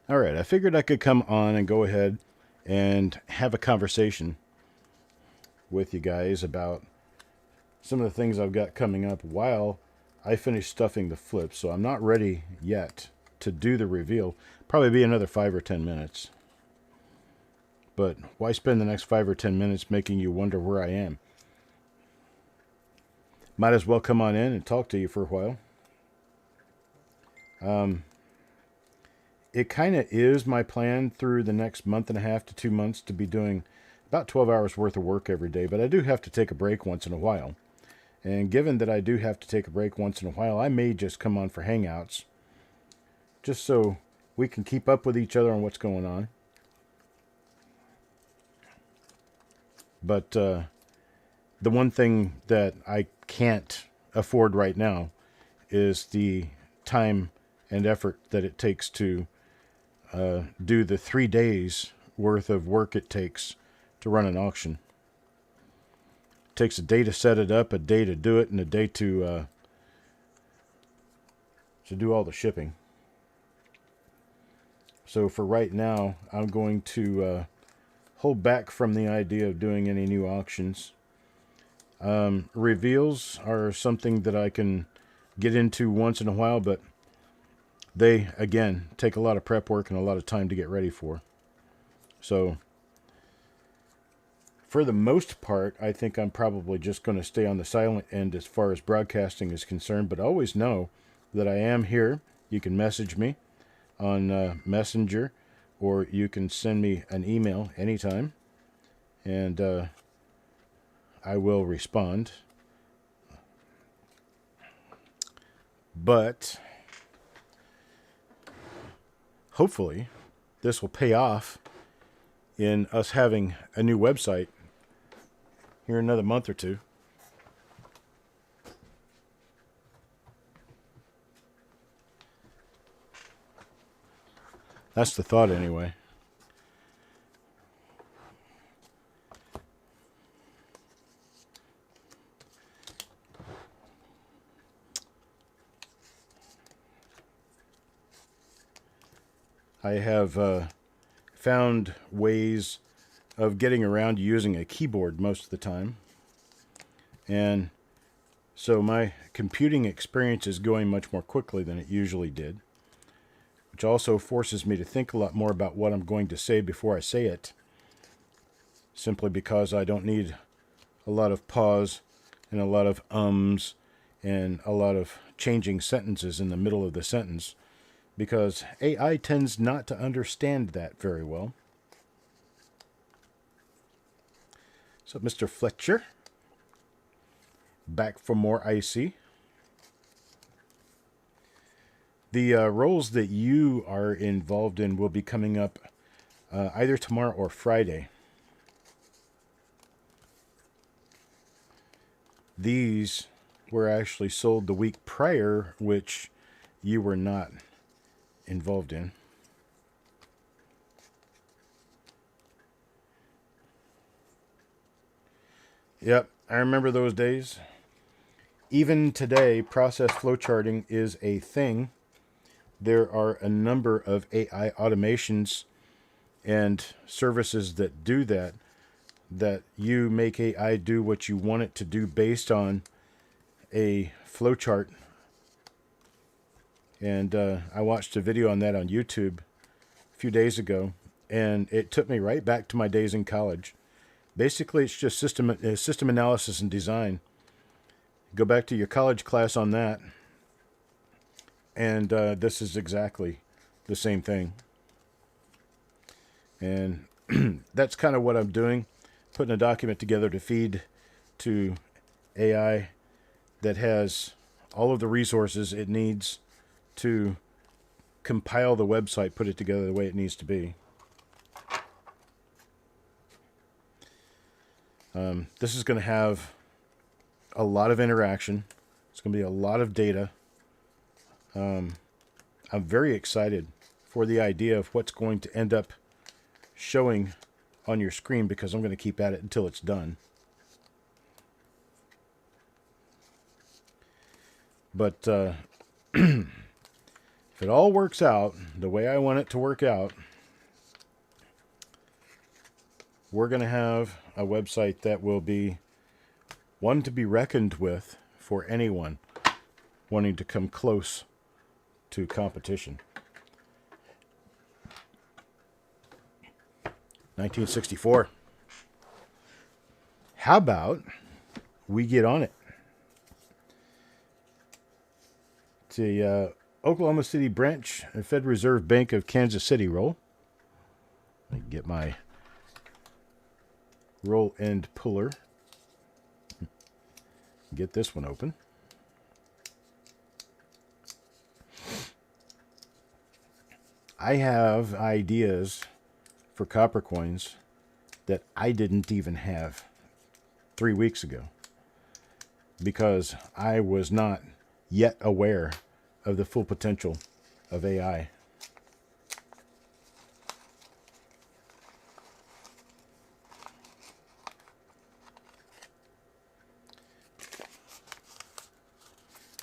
All right, I figured I could come on and go ahead and have a conversation with you guys about some of the things I've got coming up while I finish stuffing the flip. So I'm not ready yet to do the reveal. Probably be another 5 or 10 minutes. But why spend the next 5 or 10 minutes making you wonder where I am? Might as well come on in and talk to you for a while. It kind of is my plan through the next month and a half to 2 months to be doing about 12 hours worth of work every day, but I do have to take a break once in a while. And given that I do have to take a break once in a while, I may just come on for hangouts just so we can keep up with each other on what's going on. But the one thing that I can't afford right now is the time and effort that it takes to do the 3 days worth of work it takes to run an auction. It takes a day to set it up, a day to do it, and a day to do all the shipping. So for right now, I'm going to hold back from the idea of doing any new auctions. Reveals are something that I can get into once in a while, but they, again, take a lot of prep work and a lot of time to get ready for. So, for the most part, I think I'm probably just going to stay on the silent end as far as broadcasting is concerned, but always know that I am here. You can message me on Messenger, or you can send me an email anytime, and I will respond. But hopefully, this will pay off in us having a new website here in another month or two. That's the thought, anyway. I have found ways of getting around using a keyboard most of the time. And so my computing experience is going much more quickly than it usually did, which also forces me to think a lot more about what I'm going to say before I say it, simply because I don't need a lot of pause and a lot of ums and a lot of changing sentences in the middle of the sentence, because AI tends not to understand that very well. So, Mr. Fletcher, back for more icy. The roles that you are involved in will be coming up either tomorrow or Friday. These were actually sold the week prior, which you were not involved in. Yep, I remember those days. Even today, process flowcharting is a thing. There are a number of AI automations and services that do that, that you make AI do what you want it to do based on a flowchart. And I watched a video on that on YouTube a few days ago, and it took me right back to my days in college. Basically, it's just system analysis and design. Go back to your college class on that, and this is exactly the same thing. And that's kind of what I'm doing, putting a document together to feed to AI that has all of the resources it needs to compile the website, put it together the way it needs to be. This is going to have a lot of interaction. It's going to be a lot of data. I'm very excited for the idea of what's going to end up showing on your screen, because I'm going to keep at it until it's done. But If it all works out the way I want it to work out, we're going to have a website that will be one to be reckoned with for anyone wanting to come close to competition. 1964. How about we get on it? It's a Oklahoma City branch of Federal Reserve Bank of Kansas City roll. Let me get my roll end puller. Get this one open. I have ideas for copper coins that I didn't even have 3 weeks ago because I was not yet aware of the full potential of AI.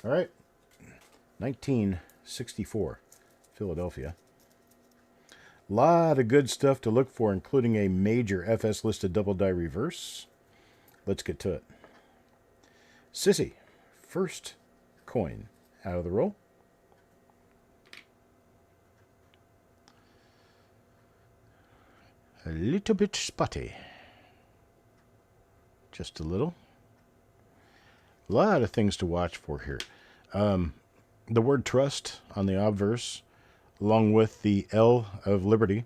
All right, 1964, Philadelphia. A lot of good stuff to look for, including a major FS listed double die reverse. Let's get to it. Sissy, first coin out of the roll. A little bit spotty. Just a little. A lot of things to watch for here. The word trust on the obverse, along with the L of Liberty,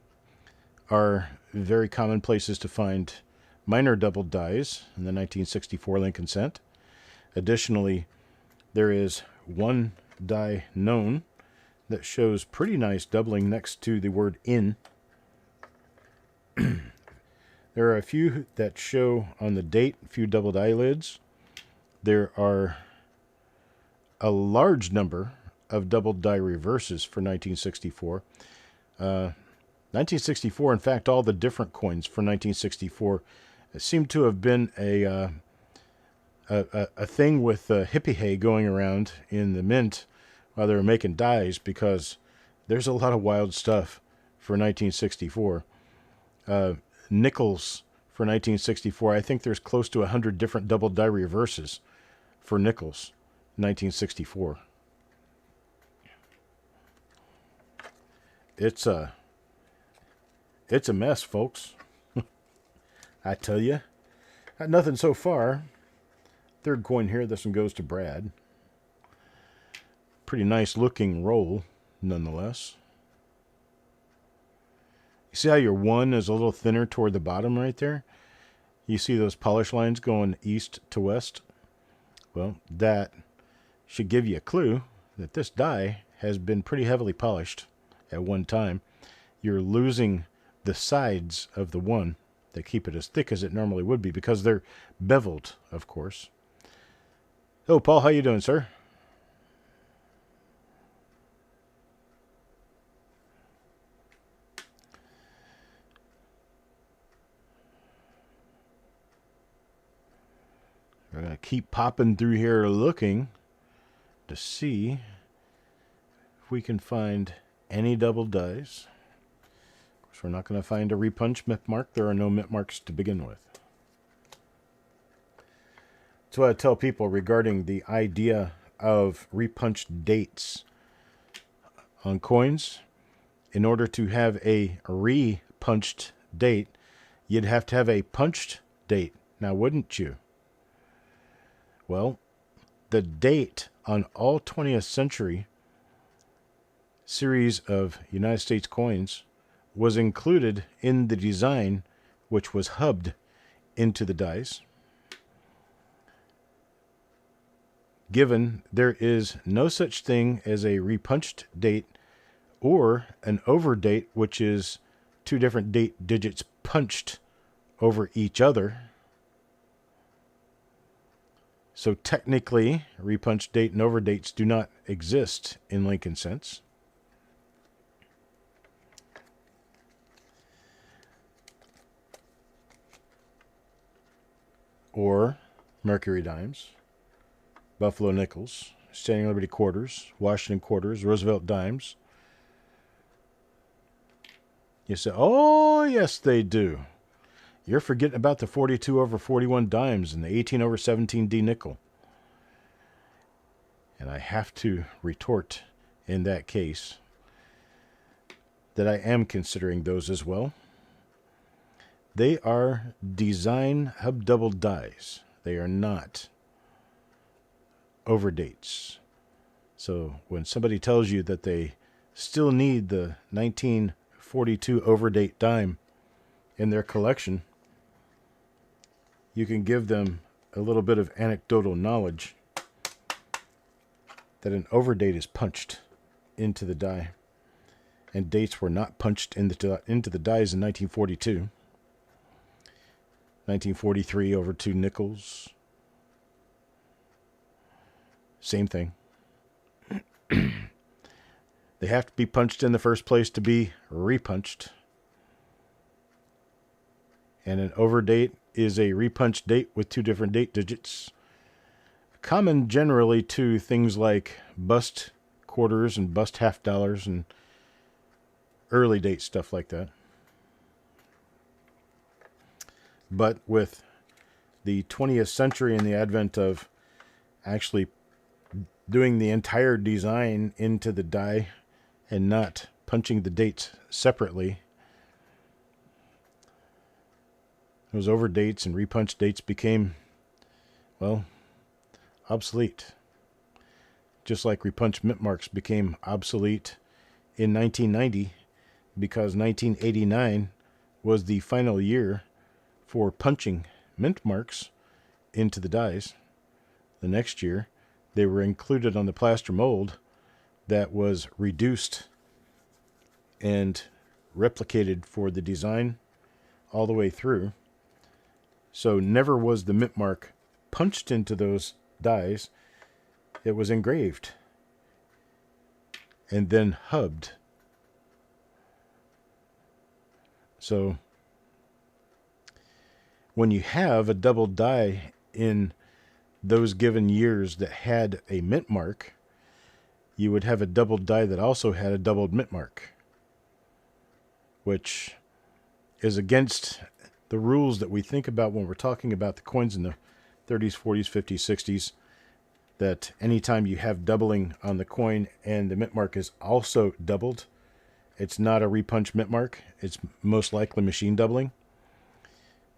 are very common places to find minor double dies in the 1964 Lincoln Cent. Additionally, there is one die known that shows pretty nice doubling next to the word in. There are a few that show on the date, a few double die lids. There are a large number of double die reverses for 1964. 1964, in fact, all the different coins for 1964 seem to have been a thing with hippie hay going around in the mint while they were making dies, because there's a lot of wild stuff for 1964. Nickels for 1964, I think there's close to 100 different double die reverses for nickels, 1964. It's a mess, folks. I tell you. Nothing so far. Third coin here. This one goes to Brad. Pretty nice looking roll, nonetheless. You see how your one is a little thinner toward the bottom right there? You see those polish lines going east to west? Well, that should give you a clue that this die has been pretty heavily polished at one time. You're losing the sides of the one that keep it as thick as it normally would be because they're beveled, of course. Hello, Paul. How you doing, sir? We're going to keep popping through here looking to see if we can find any double dies. Of course, we're not going to find a repunch mint mark. There are no mint marks to begin with. That's what I tell people regarding the idea of repunched dates on coins. In order to have a repunched date, you'd have to have a punched date. Now, wouldn't you? Well, the date on all 20th century series of United States coins was included in the design, which was hubbed into the dies. Given there is no such thing as a repunched date or an overdate, which is two different date digits punched over each other. So technically, repunched date and overdates do not exist in Lincoln cents. Or Mercury dimes, Buffalo nickels, Standing Liberty quarters, Washington quarters, Roosevelt dimes. You say, oh, yes, they do. You're forgetting about the 42 over 41 dimes and the 18 over 17 D nickel. And I have to retort in that case that I am considering those as well. They are design hub double dies. They are not overdates. So when somebody tells you that they still need the 1942 overdate dime in their collection, you can give them a little bit of anecdotal knowledge that an overdate is punched into the die, and dates were not punched into the dies in 1942. 1943 over 2 nickels. Same thing. They have to be punched in the first place to be repunched. And an overdate is a repunched date with 2 different date digits. Common generally to things like bust quarters and bust half dollars and early date stuff like that. But with the 20th century and the advent of actually doing the entire design into the die and not punching the dates separately, those overdates and repunched dates became, well, obsolete. Just like repunched mint marks became obsolete in 1990 because 1989 was the final year for punching mint marks into the dies. The next year, they were included on the plaster mold that was reduced and replicated for the design all the way through. So never was the mint mark punched into those dies. It was engraved and then hubbed. So when you have a double die in those given years that had a mint mark, you would have a double die that also had a doubled mint mark, which is against the rules that we think about when we're talking about the coins in the 30s, 40s, 50s, 60s, that anytime you have doubling on the coin and the mint mark is also doubled, it's not a repunch mint mark. It's most likely machine doubling.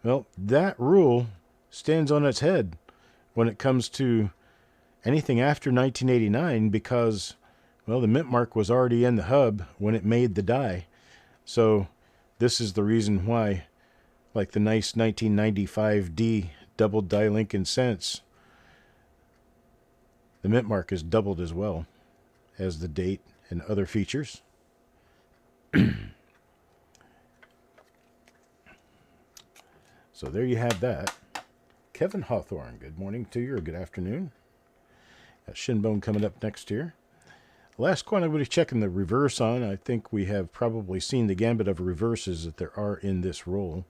Well, that rule stands on its head when it comes to anything after 1989 because, well, the mint mark was already in the hub when it made the die. So this is the reason why, like the nice 1995D double die Lincoln cents, the mint mark is doubled as well as the date and other features. So there you have that. Kevin Hawthorne, good morning to you, or good afternoon. Got Shinbone coming up next here. Last coin I'm going to be checking the reverse on. I think we have probably seen the gambit of reverses that there are in this roll.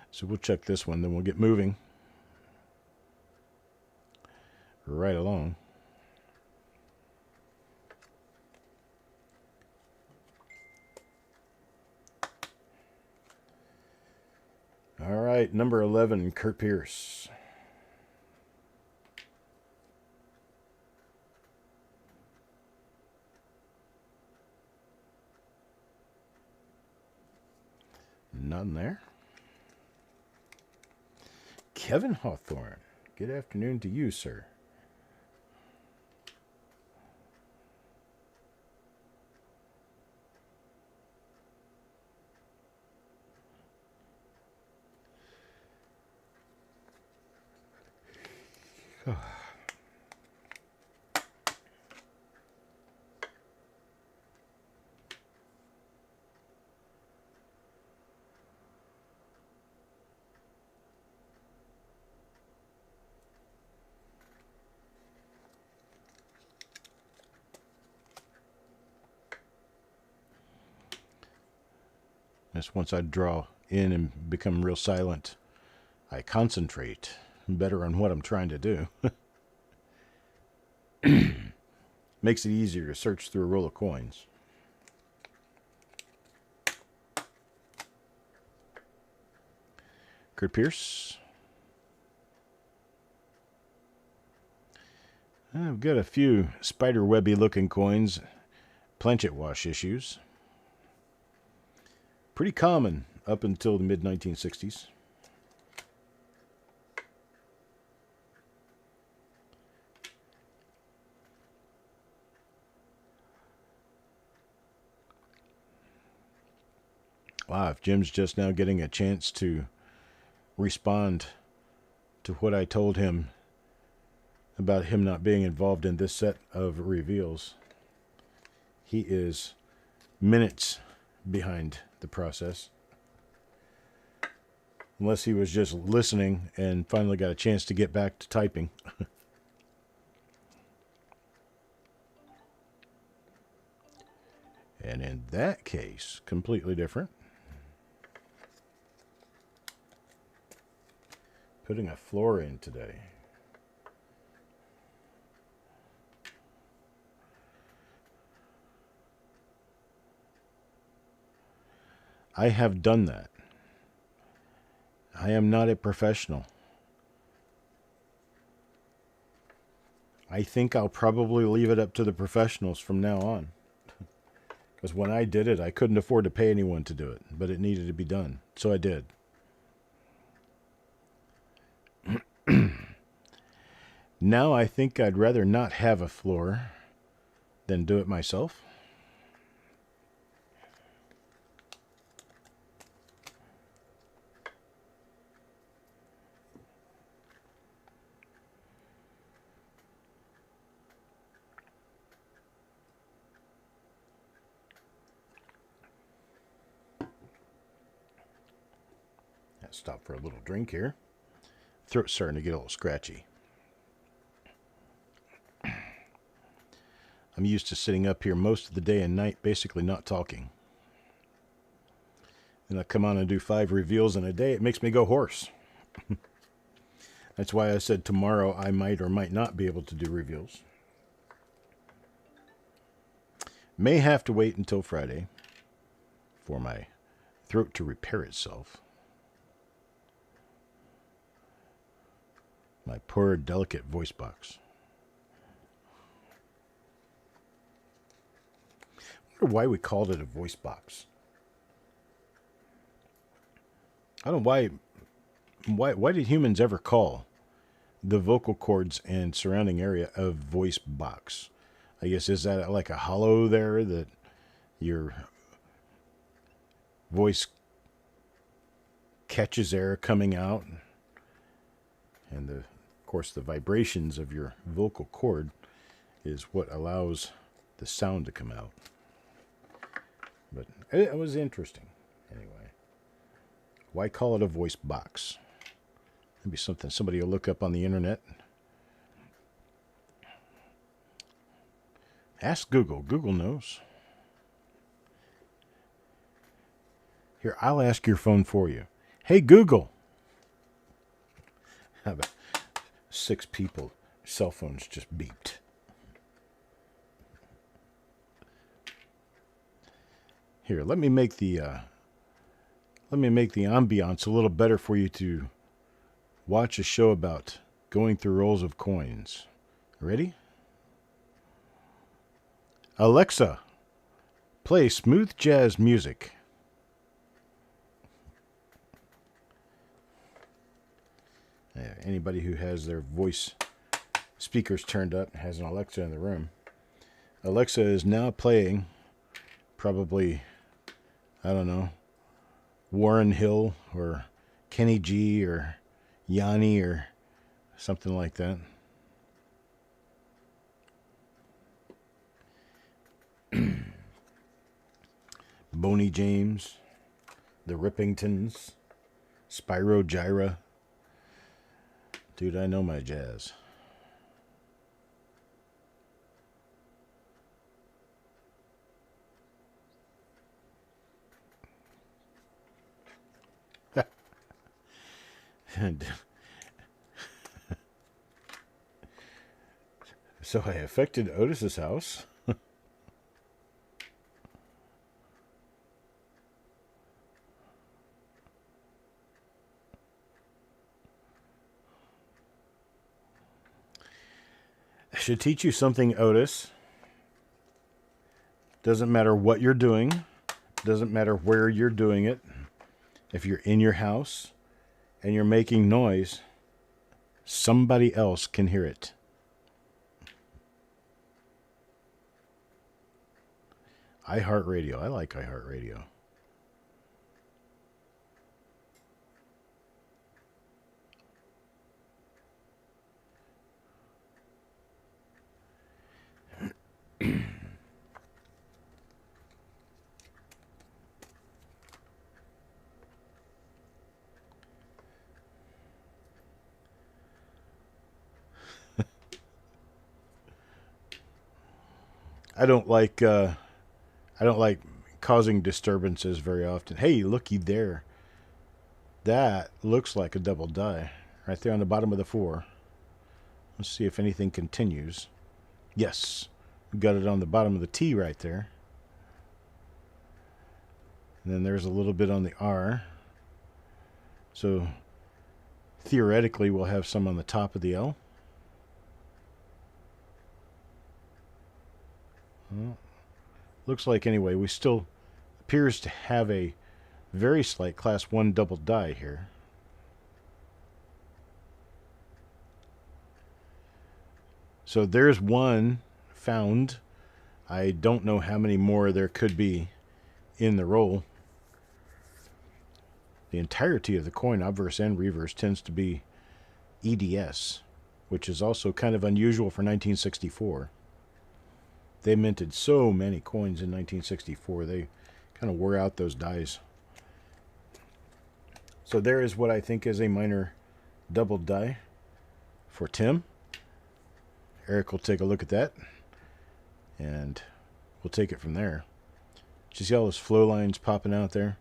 So we'll check this one, then we'll get moving right along. All right, number 11, Kurt Pierce. None there. Kevin Hawthorne, good afternoon to you, sir. Just once I draw in and become real silent, I concentrate better on what I'm trying to do. Makes it easier to search through a roll of coins. Kurt Pierce. I've got a few spiderwebby looking coins, planchet wash issues. Pretty common up until the mid 1960s. Wow, if Jim's just now getting a chance to respond to what I told him about him not being involved in this set of reveals, he is minutes behind the process. Unless he was just listening and finally got a chance to get back to typing. And in that case, completely different. Putting a floor in today. I have done that. I am not a professional. I think I'll probably leave it up to the professionals from now on. Because when I did it, I couldn't afford to pay anyone to do it, but it needed to be done. So I did. Now I think I'd rather not have a floor than do it myself. Stop for a little drink here. Throat's starting to get a little scratchy. I'm used to sitting up here most of the day and night, basically not talking. And I come on and do 5 reveals in a day. It makes me go hoarse. That's why I said tomorrow I might or might not be able to do reveals. May have to wait until Friday for my throat to repair itself. My poor, delicate voice box. I wonder why we called it a voice box. I don't know why did humans ever call the vocal cords and surrounding area a voice box? I guess, is that like a hollow there that your voice catches air coming out? And of course, the vibrations of your vocal cord is what allows the sound to come out. But it was interesting. Anyway, why call it a voice box? Maybe something somebody will look up on the internet. Ask Google. Google knows. Here, I'll ask your phone for you. Hey, Google. How about 6 people, cell phones just beeped. Here, let me make the ambiance a little better for you to watch a show about going through rolls of coins. Ready? Alexa, play smooth jazz music. Anybody who has their voice speakers turned up has an Alexa in the room. Alexa is now playing probably, I don't know, Warren Hill or Kenny G or Yanni or something like that. Boney James, the Rippingtons, Spyro Gyra. Dude, I know my jazz. So I affected Otis's house. I should teach you something, Otis. Doesn't matter what you're doing. Doesn't matter where you're doing it. If you're in your house and you're making noise, somebody else can hear it. iHeartRadio. I like iHeartRadio. I don't like causing disturbances very often. Hey, looky there. That looks like a double die right there on the bottom of the 4. Let's see if anything continues. Yes, we got it on the bottom of the T right there. And then there's a little bit on the R. So theoretically, we'll have some on the top of the L. Well, looks like anyway, we still appears to have a very slight class 1 double die here. So there's one found. I don't know how many more there could be in the roll. The entirety of the coin, obverse and reverse, tends to be EDS, which is also kind of unusual for 1964. They minted so many coins in 1964, they kind of wore out those dies. So there is what I think is a minor double die for Tim. Eric will take a look at that, and we'll take it from there. Did you see all those flow lines popping out there?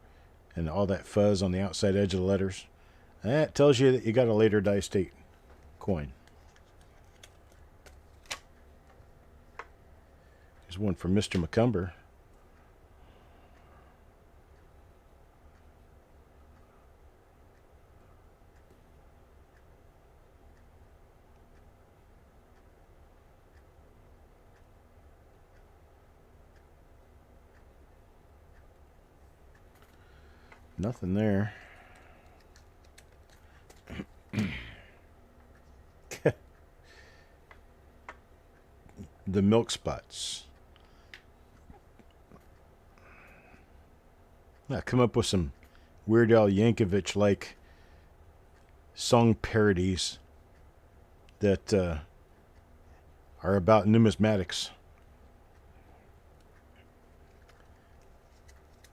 And all that fuzz on the outside edge of the letters? That tells you that you got a later die state coin. Here's one from Mr. McCumber. Nothing there. The milk spots. Now come up with some Weird Al Yankovic like song parodies that are about numismatics.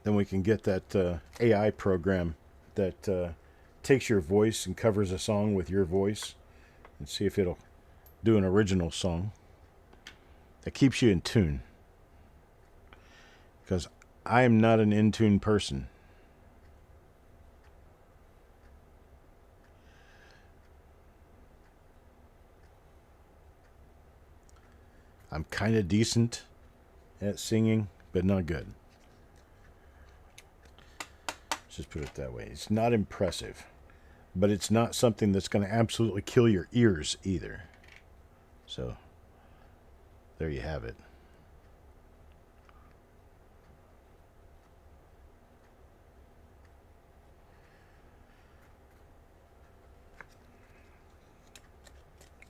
Then we can get that AI program that takes your voice and covers a song with your voice and see if it'll do an original song that keeps you in tune. Because I am not an in-tune person. I'm kind of decent at singing, but not good. Just put it that way. It's not impressive, but it's not something that's going to absolutely kill your ears either. So, there you have it.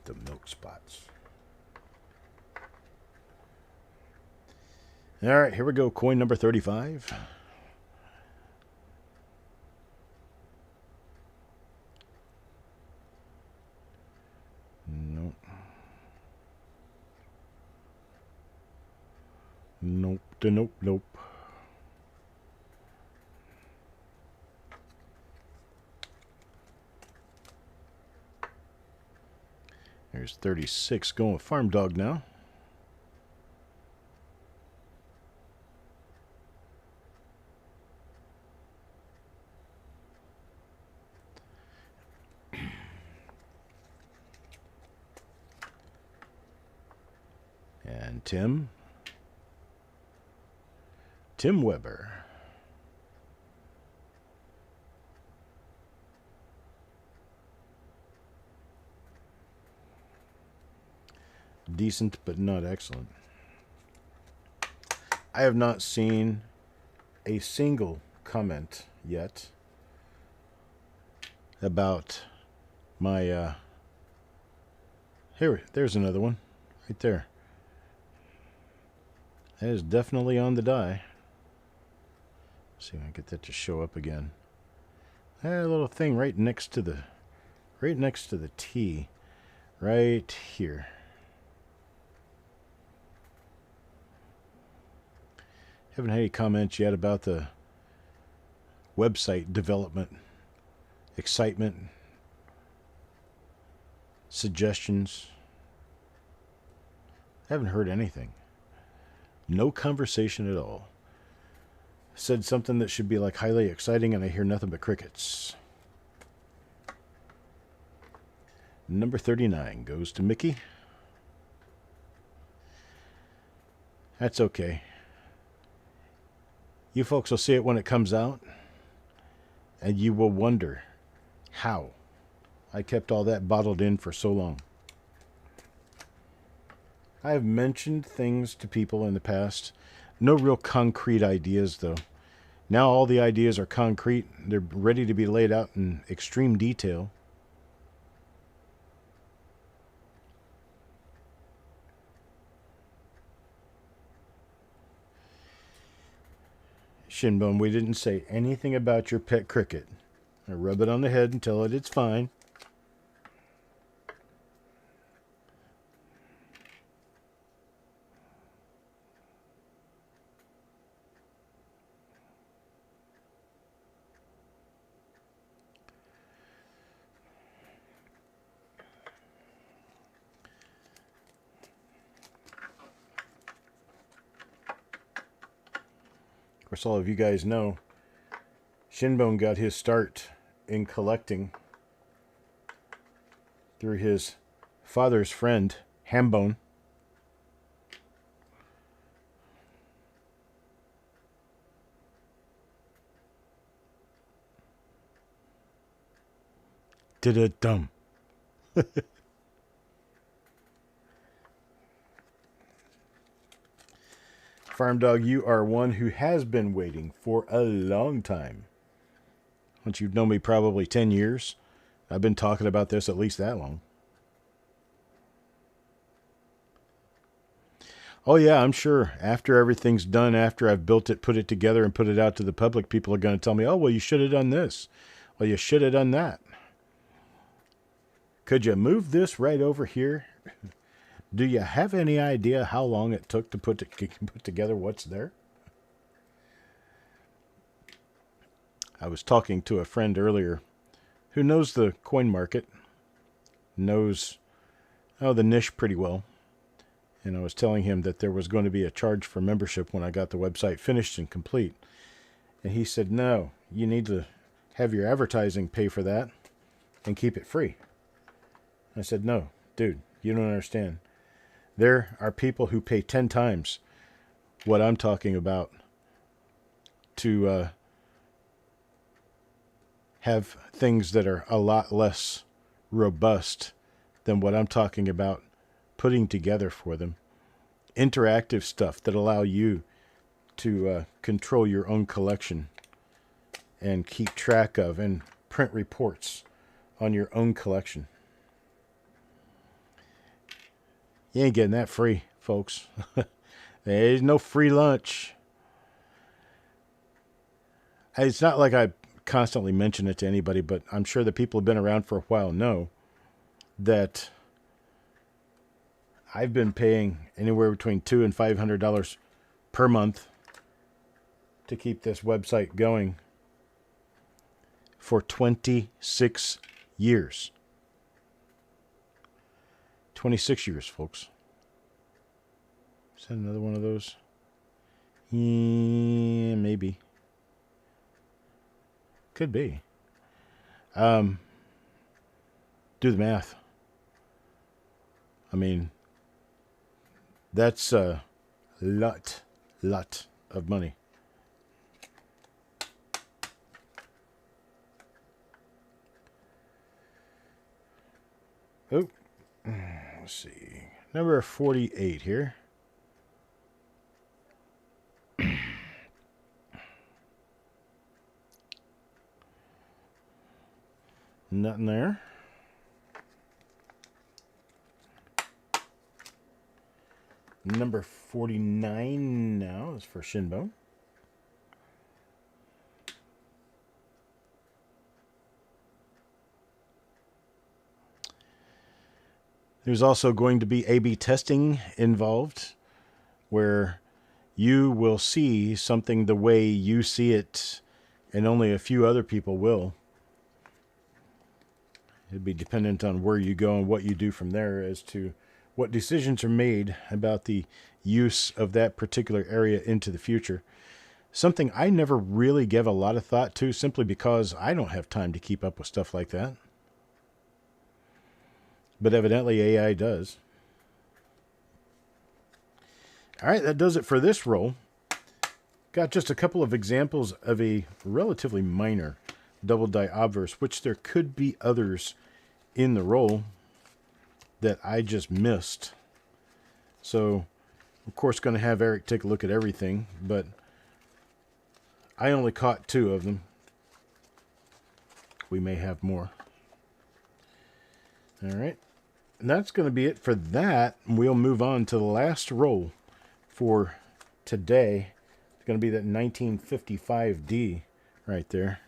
The milk spots. All right, here we go. Coin number 35. Nope. Nope. Nope. Nope. There's 36 going with Farm Dog now. And Tim Weber. Decent, but not excellent. I have not seen a single comment yet about my, there's another one, right there. That is definitely on the die. Let's see if I can get that to show up again. That little thing right next to the T, right here. Haven't had any comments yet about the website development, excitement, suggestions. Haven't heard anything. No conversation at all. Said something that should be like highly exciting, and I hear nothing but crickets. Number 39 goes to Mickey. That's okay. You folks will see it when it comes out, and you will wonder how I kept all that bottled in for so long. I have mentioned things to people in the past. No real concrete ideas, though. Now all the ideas are concrete. They're ready to be laid out in extreme detail. Shinbone, we didn't say anything about your pet cricket. I rub it on the head and tell it it's fine. Of course, all of you guys know Shinbone got his start in collecting through his father's friend, Hambone. Dum. Farm Dog, you are one who has been waiting for a long time. Once you've known me probably 10 years, I've been talking about this at least that long. Oh yeah, I'm sure after everything's done, after I've built it, put it together, and put it out to the public, people are going to tell me, oh, well, you should have done this. Well, you should have done that. Could you move this right over here? Do you have any idea how long it took to put together what's there? I was talking to a friend earlier who knows the coin market, knows the niche pretty well. And I was telling him that there was going to be a charge for membership when I got the website finished and complete. And he said, no, you need to have your advertising pay for that and keep it free. I said, no, dude, you don't understand. There are people who pay 10 times what I'm talking about to have things that are a lot less robust than what I'm talking about putting together for them. Interactive stuff that allow you to control your own collection and keep track of and print reports on your own collection. You ain't getting that free, folks. There's no free lunch. It's not like I constantly mention it to anybody, but I'm sure the people who've been around for a while know that I've been paying anywhere between $200 and $500 per month to keep this website going for 26 years. 26 years, folks. Is that another one of those? Yeah, maybe. Could be. Do the math. I mean, That's a lot of money. Oh, let's see. Number 48 here. Nothing there. Number 49 now is for Shinbone. There's also going to be A/B testing involved, where you will see something the way you see it, and only a few other people will. It'd be dependent on where you go and what you do from there as to what decisions are made about the use of that particular area into the future. Something I never really gave a lot of thought to, simply because I don't have time to keep up with stuff like that. But evidently AI does. All right, that does it for this roll. Got just a couple of examples of a relatively minor double die obverse, which there could be others in the roll that I just missed. So, of course, going to have Eric take a look at everything, but I only caught 2 of them. We may have more. All right. And that's going to be it for that. We'll move on to the last roll for today. It's going to be that 1955D right there.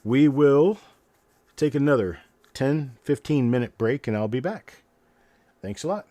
We will take another 10-15 minute break, and I'll be back. Thanks a lot.